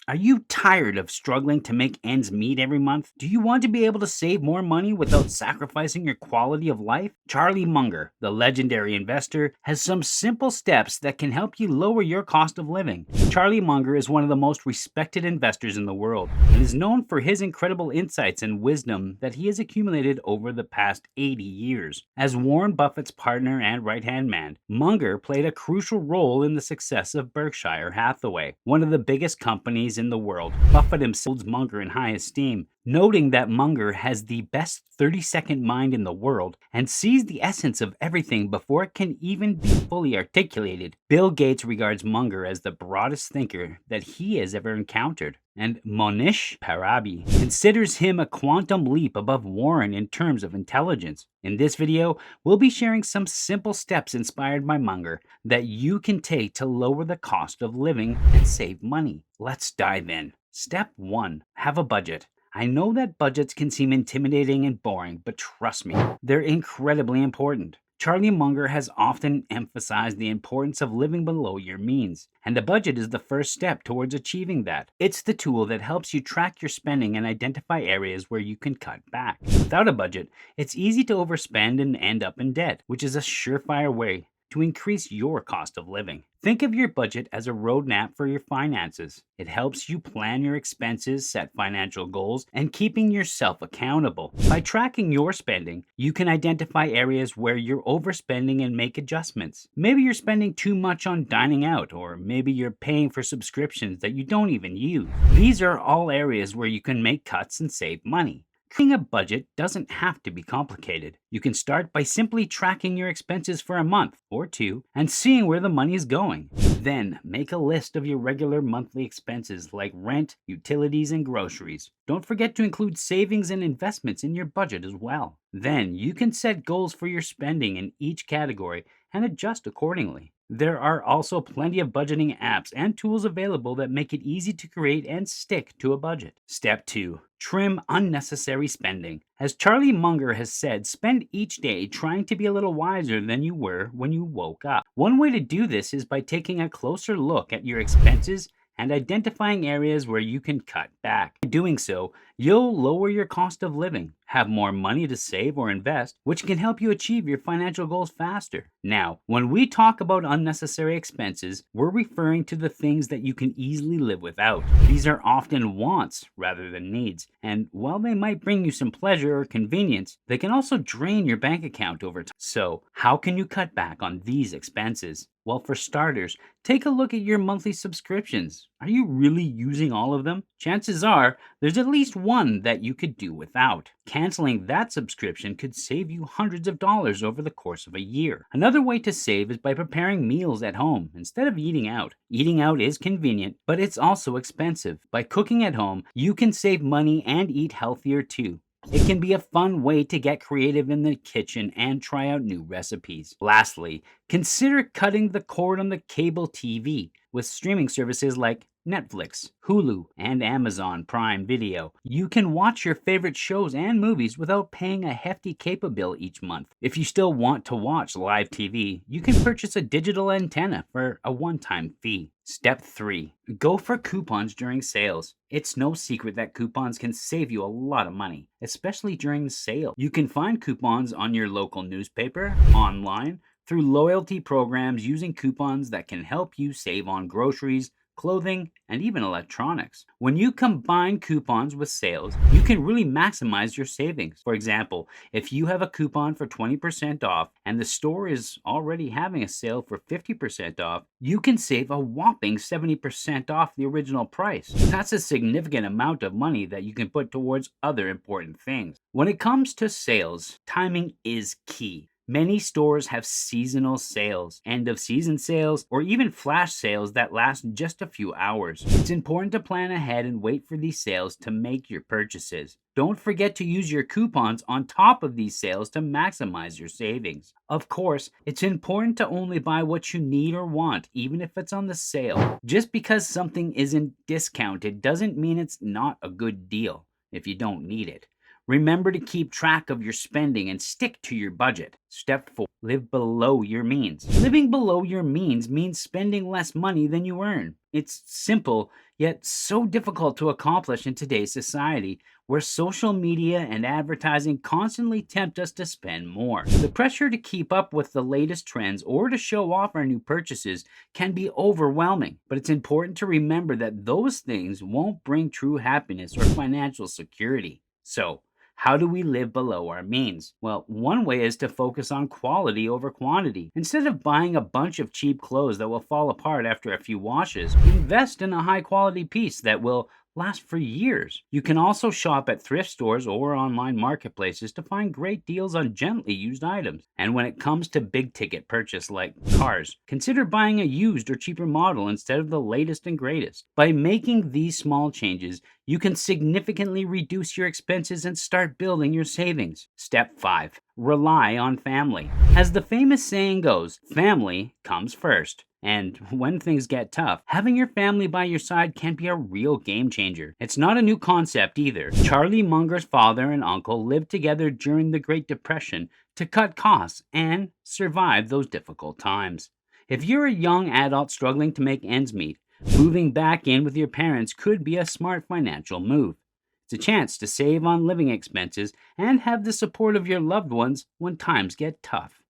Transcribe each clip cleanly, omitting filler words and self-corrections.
Are you tired of struggling to make ends meet every month? Do you want to be able to save more money without sacrificing your quality of life? Charlie Munger, the legendary investor, has some simple steps that can help you lower your cost of living. Charlie Munger is one of the most respected investors in the world and is known for his incredible insights and wisdom that he has accumulated over the past 80 years. As Warren Buffett's partner and right-hand man, Munger played a crucial role in the success of Berkshire Hathaway, one of the biggest companies in the world. Buffett himself holds Munger in high esteem, noting that Munger has the best 30-second mind in the world and sees the essence of everything before it can even be fully articulated. Bill Gates regards Munger as the broadest thinker that he has ever encountered, and Mohnish Pabrai considers him a quantum leap above Warren in terms of intelligence. In this video, we'll be sharing some simple steps inspired by Munger that you can take to lower the cost of living and save money. Let's dive in. Step 1. Have a budget. I know that budgets can seem intimidating and boring, but trust me, they're incredibly important. Charlie Munger has often emphasized the importance of living below your means, and a budget is the first step towards achieving that. It's the tool that helps you track your spending and identify areas where you can cut back. Without a budget, it's easy to overspend and end up in debt, which is a surefire way to increase your cost of living. Think of your budget as a roadmap for your finances. It helps you plan your expenses, set financial goals, and keeping yourself accountable. By tracking your spending, you can identify areas where you're overspending and make adjustments. Maybe you're spending too much on dining out, or maybe you're paying for subscriptions that you don't even use. These are all areas where you can make cuts and save money. Creating a budget doesn't have to be complicated. You can start by simply tracking your expenses for a month or two and seeing where the money is going. Then make a list of your regular monthly expenses like rent, utilities, and groceries. Don't forget to include savings and investments in your budget as well. Then you can set goals for your spending in each category and adjust accordingly. There are also plenty of budgeting apps and tools available that make it easy to create and stick to a budget. Step 2. Trim unnecessary spending. As Charlie Munger has said, spend each day trying to be a little wiser than you were when you woke up. One way to do this is by taking a closer look at your expenses and identifying areas where you can cut back. By doing so, you'll lower your cost of living, have more money to save or invest, which can help you achieve your financial goals faster. Now, when we talk about unnecessary expenses, we're referring to the things that you can easily live without. These are often wants rather than needs, and while they might bring you some pleasure or convenience, they can also drain your bank account over time. So, how can you cut back on these expenses? Well, for starters, take a look at your monthly subscriptions. Are you really using all of them? Chances are there's at least one that you could do without. Canceling that subscription could save you hundreds of dollars over the course of a year. Another way to save is by preparing meals at home instead of eating out. Eating out is convenient, but it's also expensive. By cooking at home, you can save money and eat healthier too. It can be a fun way to get creative in the kitchen and try out new recipes. Lastly, consider cutting the cord on the cable TV. With streaming services like Netflix, Hulu, and Amazon Prime Video, you can watch your favorite shows and movies without paying a hefty cable bill each month. If you still want to watch live TV, you can purchase a digital antenna for a one-time fee. Step 3. Go for coupons during sales. It's no secret that coupons can save you a lot of money, especially during the sale. You can find coupons on your local newspaper, online, through loyalty programs using coupons that can help you save on groceries, clothing, and even electronics. When you combine coupons with sales, you can really maximize your savings. For example, if you have a coupon for 20% off and the store is already having a sale for 50% off, you can save a whopping 70% off the original price. That's a significant amount of money that you can put towards other important things. When it comes to sales, timing is key. Many stores have seasonal sales, end of season sales, or even flash sales that last just a few hours. It's important to plan ahead and wait for these sales to make your purchases. Don't forget to use your coupons on top of these sales to maximize your savings. Of course, it's important to only buy what you need or want, even if it's on the sale. Just because something isn't discounted doesn't mean it's not a good deal if you don't need it. Remember to keep track of your spending and stick to your budget. Step 4. Live below your means. Living below your means means spending less money than you earn. It's simple, yet so difficult to accomplish in today's society, where social media and advertising constantly tempt us to spend more. The pressure to keep up with the latest trends or to show off our new purchases can be overwhelming, but it's important to remember that those things won't bring true happiness or financial security. So, how do we live below our means? Well, one way is to focus on quality over quantity. Instead of buying a bunch of cheap clothes that will fall apart after a few washes, invest in a high quality piece that will last for years. You can also shop at thrift stores or online marketplaces to find great deals on gently used items. And when it comes to big ticket purchase like cars, consider buying a used or cheaper model instead of the latest and greatest. By making these small changes, you can significantly reduce your expenses and start building your savings. Step 5. Rely on family. As the famous saying goes, family comes first. And when things get tough, having your family by your side can be a real game changer. It's not a new concept either. Charlie Munger's father and uncle lived together during the Great Depression to cut costs and survive those difficult times. If you're a young adult struggling to make ends meet, moving back in with your parents could be a smart financial move. It's a chance to save on living expenses and have the support of your loved ones when times get tough.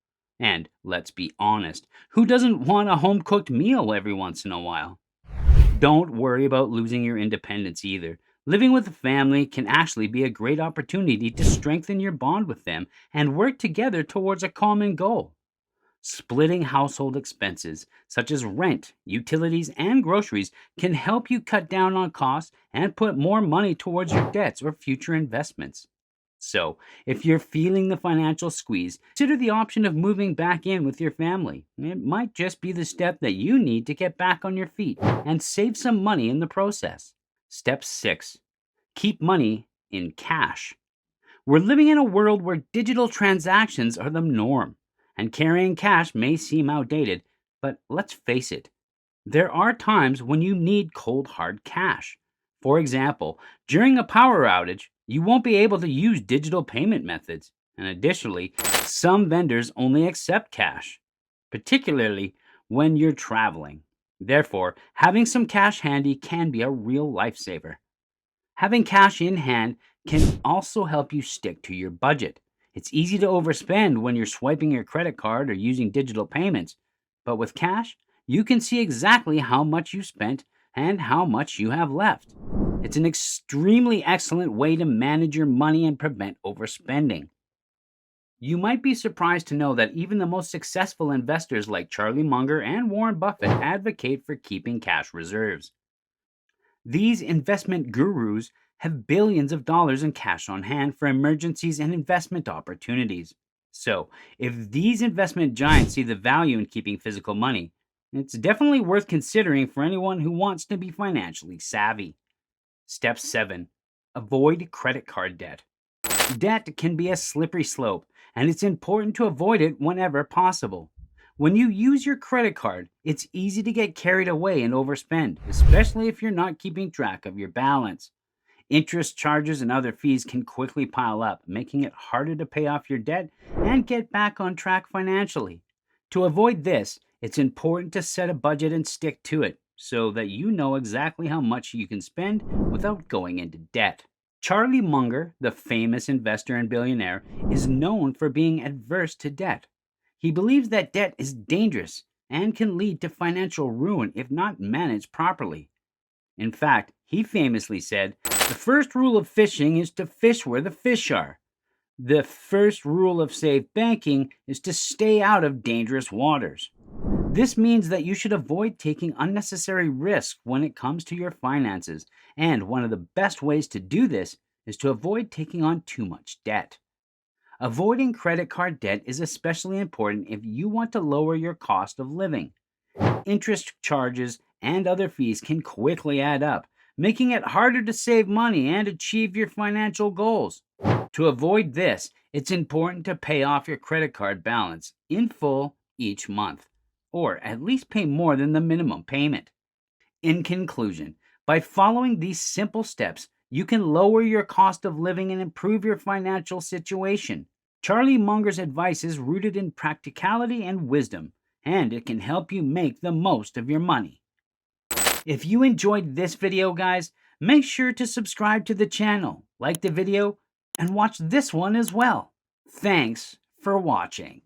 And let's be honest, who doesn't want a home-cooked meal every once in a while? Don't worry about losing your independence either. Living with a family can actually be a great opportunity to strengthen your bond with them and work together towards a common goal. Splitting household expenses, such as rent, utilities, and groceries, can help you cut down on costs and put more money towards your debts or future investments. So, if you're feeling the financial squeeze, consider the option of moving back in with your family. It might just be the step that you need to get back on your feet and save some money in the process. Step 6. Keep money in cash. We're living in a world where digital transactions are the norm, and carrying cash may seem outdated, but let's face it, there are times when you need cold hard cash. For example, during a power outage, you won't be able to use digital payment methods, and additionally, some vendors only accept cash, particularly when you're traveling. Therefore, having some cash handy can be a real lifesaver. Having cash in hand can also help you stick to your budget. It's easy to overspend when you're swiping your credit card or using digital payments, but with cash, you can see exactly how much you spent and how much you have left. It's an extremely excellent way to manage your money and prevent overspending. You might be surprised to know that even the most successful investors like Charlie Munger and Warren Buffett advocate for keeping cash reserves. These investment gurus have billions of dollars in cash on hand for emergencies and investment opportunities. So, if these investment giants see the value in keeping physical money, it's definitely worth considering for anyone who wants to be financially savvy. Step 7. Avoid credit card debt. Debt can be a slippery slope, and it's important to avoid it whenever possible. When you use your credit card, it's easy to get carried away and overspend, especially if you're not keeping track of your balance. Interest charges and other fees can quickly pile up, making it harder to pay off your debt and get back on track financially. To avoid this, it's important to set a budget and stick to it so that you know exactly how much you can spend without going into debt. Charlie Munger, the famous investor and billionaire, is known for being adverse to debt. He believes that debt is dangerous and can lead to financial ruin if not managed properly. In fact, he famously said, "The first rule of fishing is to fish where the fish are. The first rule of safe banking is to stay out of dangerous waters." This means that you should avoid taking unnecessary risks when it comes to your finances, and one of the best ways to do this is to avoid taking on too much debt. Avoiding credit card debt is especially important if you want to lower your cost of living. Interest charges and other fees can quickly add up, making it harder to save money and achieve your financial goals. To avoid this, it's important to pay off your credit card balance in full each month, or at least pay more than the minimum payment. In conclusion, by following these simple steps, you can lower your cost of living and improve your financial situation. Charlie Munger's advice is rooted in practicality and wisdom, and it can help you make the most of your money. If you enjoyed this video, guys, make sure to subscribe to the channel, like the video, and watch this one as well. Thanks for watching.